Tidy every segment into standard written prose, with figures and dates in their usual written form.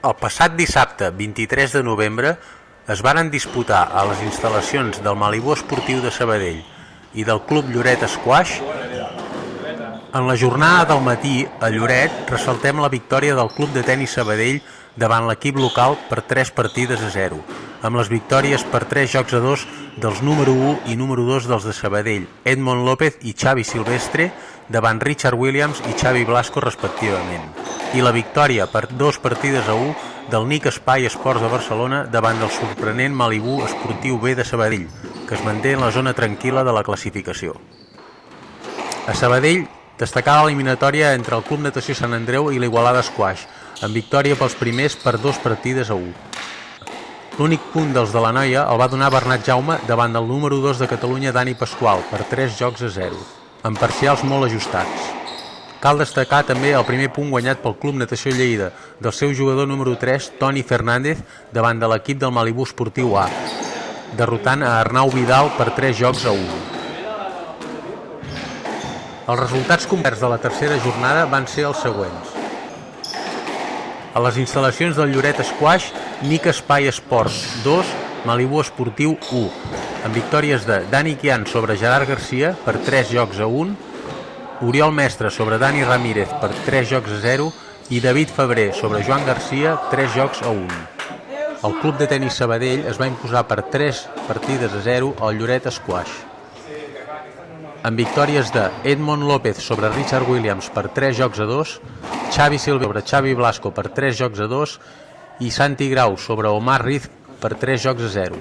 El passat dissabte 23 de novembre es varen disputar a les instal·lacions del Malibú Esportiu de Sabadell i del Club Lloret Squash. En la jornada del matí, a Lloret, ressaltem la victòria del Club de Tenis Sabadell davant l'equip local per 3-0, amb les victòries per 3-2 dels número 1 i número 2 dels de Sabadell, Edmond López i Xavi Silvestre, davant Richard Williams i Xavi Blasco respectivament, i la victòria per 2-1 del Nick Espai Esports de Barcelona davant del sorprenent Malibú Esportiu B de Sabadell, que es manté en la zona tranquil·la de la classificació. A Sabadell destacava l'eliminatòria entre el Club Natació Sant Andreu i l'Igualada Squash, amb victòria pels primers per 2-1. L'únic punt dels de la noia el va donar Bernat Jaume davant del número 2 de Catalunya Dani Pasqual per 3-0, amb parcials molt ajustats. Cal destacar també el primer punt guanyat pel Club Natació Lleida del seu jugador número 3, Toni Fernández, davant de l'equip del Malibú Esportiu A, derrotant a Arnau Vidal per 3-1. Els resultats complets de la tercera jornada van ser els següents. A les instal·lacions del Lloret Squash, Nick Espai Esports 2, Malibú Esportiu 1, amb victòries de Dani Quian sobre Gerard Garcia per 3-1, Oriol Mestre sobre Dani Ramírez per 3-0 i David Febrer sobre Joan Garcia 3-1. El Club de Tenis Sabadell es va imposar per 3-0 al Lloret Squash, amb victòries de Edmond López sobre Richard Williams per 3-2, Xavi Silvestre sobre Xavi Blasco per 3-2 i Santi Grau sobre Omar Riz per 3-0.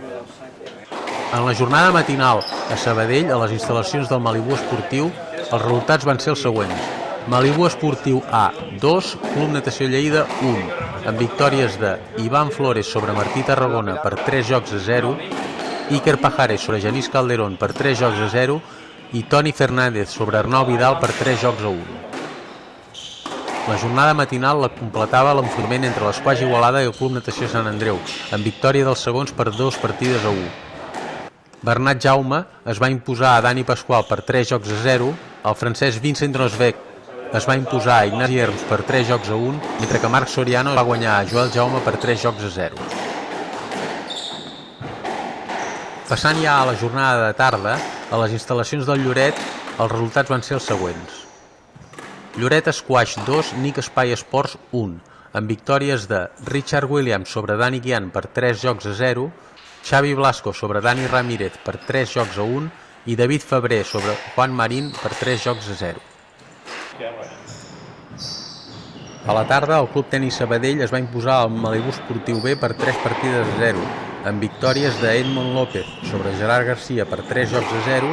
En la jornada matinal a Sabadell, a les instal·lacions del Malibú Esportiu, els resultats van ser els següents. Malibú Esportiu A 2, Club Natació Lleida 1, amb victòries de Ivan Flores sobre Martí Tarragona per 3-0, Iker Pajares sobre Genís Calderón per 3-0 i Toni Fernández sobre Arnau Vidal per 3-1. La jornada matinal la completava l'enfrontament entre l'Esquaix Igualada i el Club Natació Sant Andreu, amb victòria dels segons per 2-1. Bernat Jaume es va imposar a Dani Pasqual per 3-0, el francès Vincent Rosbeck es va imposar a Ignasi Herms per 3-1, mentre que Marc Soriano va guanyar a Joel Jaume per 3-0. Passant ja a la jornada de tarda, a les instal·lacions del Lloret, els resultats van ser els següents. Lloret Squash 2, Nick Espai Esports 1, amb victòries de Richard Williams sobre Dani Quian per 3-0, Xavi Blasco sobre Dani Ramírez per 3-1 i David Febrer sobre Juan Marín per 3-0. A la tarda, el Club Tenis Sabadell es va imposar al Malibú Esportiu B per 3-0, amb victòries d'Edmond López sobre Gerard Garcia per 3-0,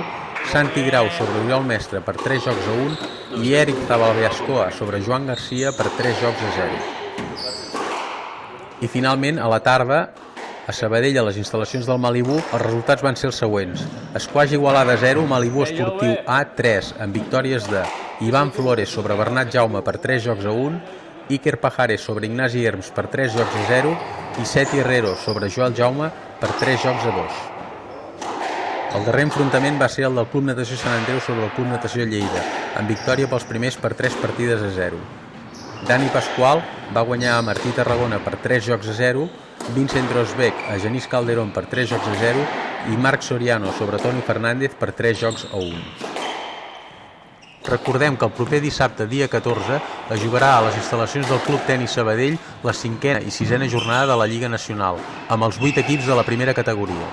Santi Grau sobre Oriol Mestre per 3-1 i Eric Zabalbeascoa sobre Joan Garcia per 3-0. I finalment, a la tarda, a Sabadell, a les instal·lacions del Malibú, els resultats van ser els següents. Esquaix Igualada 0, Malibú Esportiu A 3, amb victòries de Ivan Flores sobre Bernat Jaume per 3-1, Iker Pajares sobre Ignasi Herms per 3-0 i Seti Herrero sobre Joel Jaume per 3-2. El darrer enfrontament va ser el del Club Natació Sant Andreu sobre el Club Natació Lleida, amb victòria pels primers per 3-0. Dani Pasqual va guanyar a Martí Tarragona per 3-0, Vincent Rosbeck a Genís Calderón per 3-0 i Marc Soriano sobre Toni Fernández per 3-1. Recordem que el proper dissabte, dia 14, es jugarà a les instal·lacions del Club Tenis Sabadell la 5a i 6a jornada de la Lliga Nacional, amb els 8 equips de la primera categoria.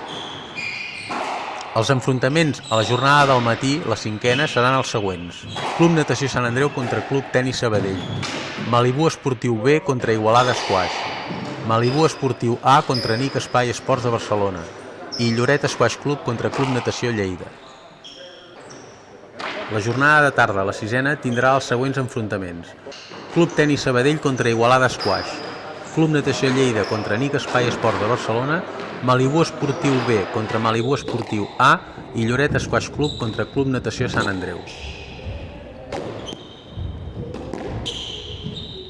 Els enfrontaments a la jornada del matí, la 5a, seran els següents. Club Natació Sant Andreu contra Club Tenis Sabadell, Malibú Esportiu B contra Igualada Squash, Malibú Esportiu A contra Nick Espai Esports de Barcelona i Lloret Squash Club contra Club Natació Lleida. La jornada de tarda, la 6a, tindrà els següents enfrontaments. Club Tenis Sabadell contra Igualada Squash, Club Natació Lleida contra Nick Espai Esports de Barcelona, Malibú Esportiu B contra Malibú Esportiu A i Lloret Squash Club contra Club Natació Sant Andreu.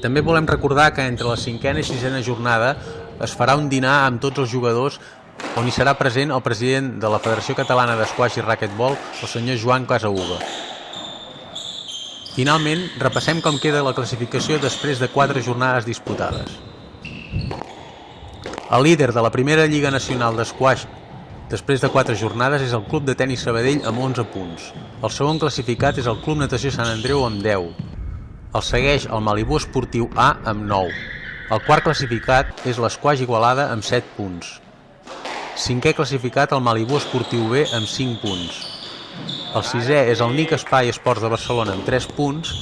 També volem recordar que entre la 5a i 6a jornada es farà un dinar amb tots els jugadors on hi serà present el president de la Federació Catalana d'Esquaix i Raquetbol, el senyor Joan Casaúga. Finalment, repassem com queda la classificació després de 4 jornades disputades. El líder de la primera Lliga Nacional d'Esquaix després de 4 jornades és el Club de Tenis Sabadell amb 11 punts. El segon classificat és el Club Natació Sant Andreu amb 10. El segueix el Malibú Esportiu A amb 9. El quart classificat és l'Esquaix Igualada amb 7 punts. Cinquè classificat el Malibú Esportiu B amb 5 punts. El sisè és el NIC Espai Esports de Barcelona amb 3 punts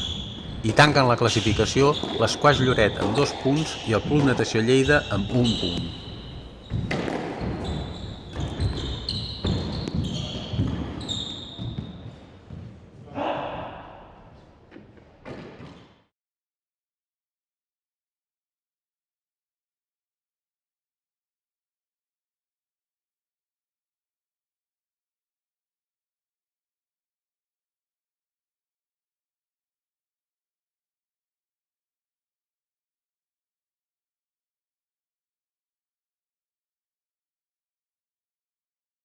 i tanquen la classificació l'Esquaix Lloret amb 2 punts i el Club Natació Lleida amb 1 punt.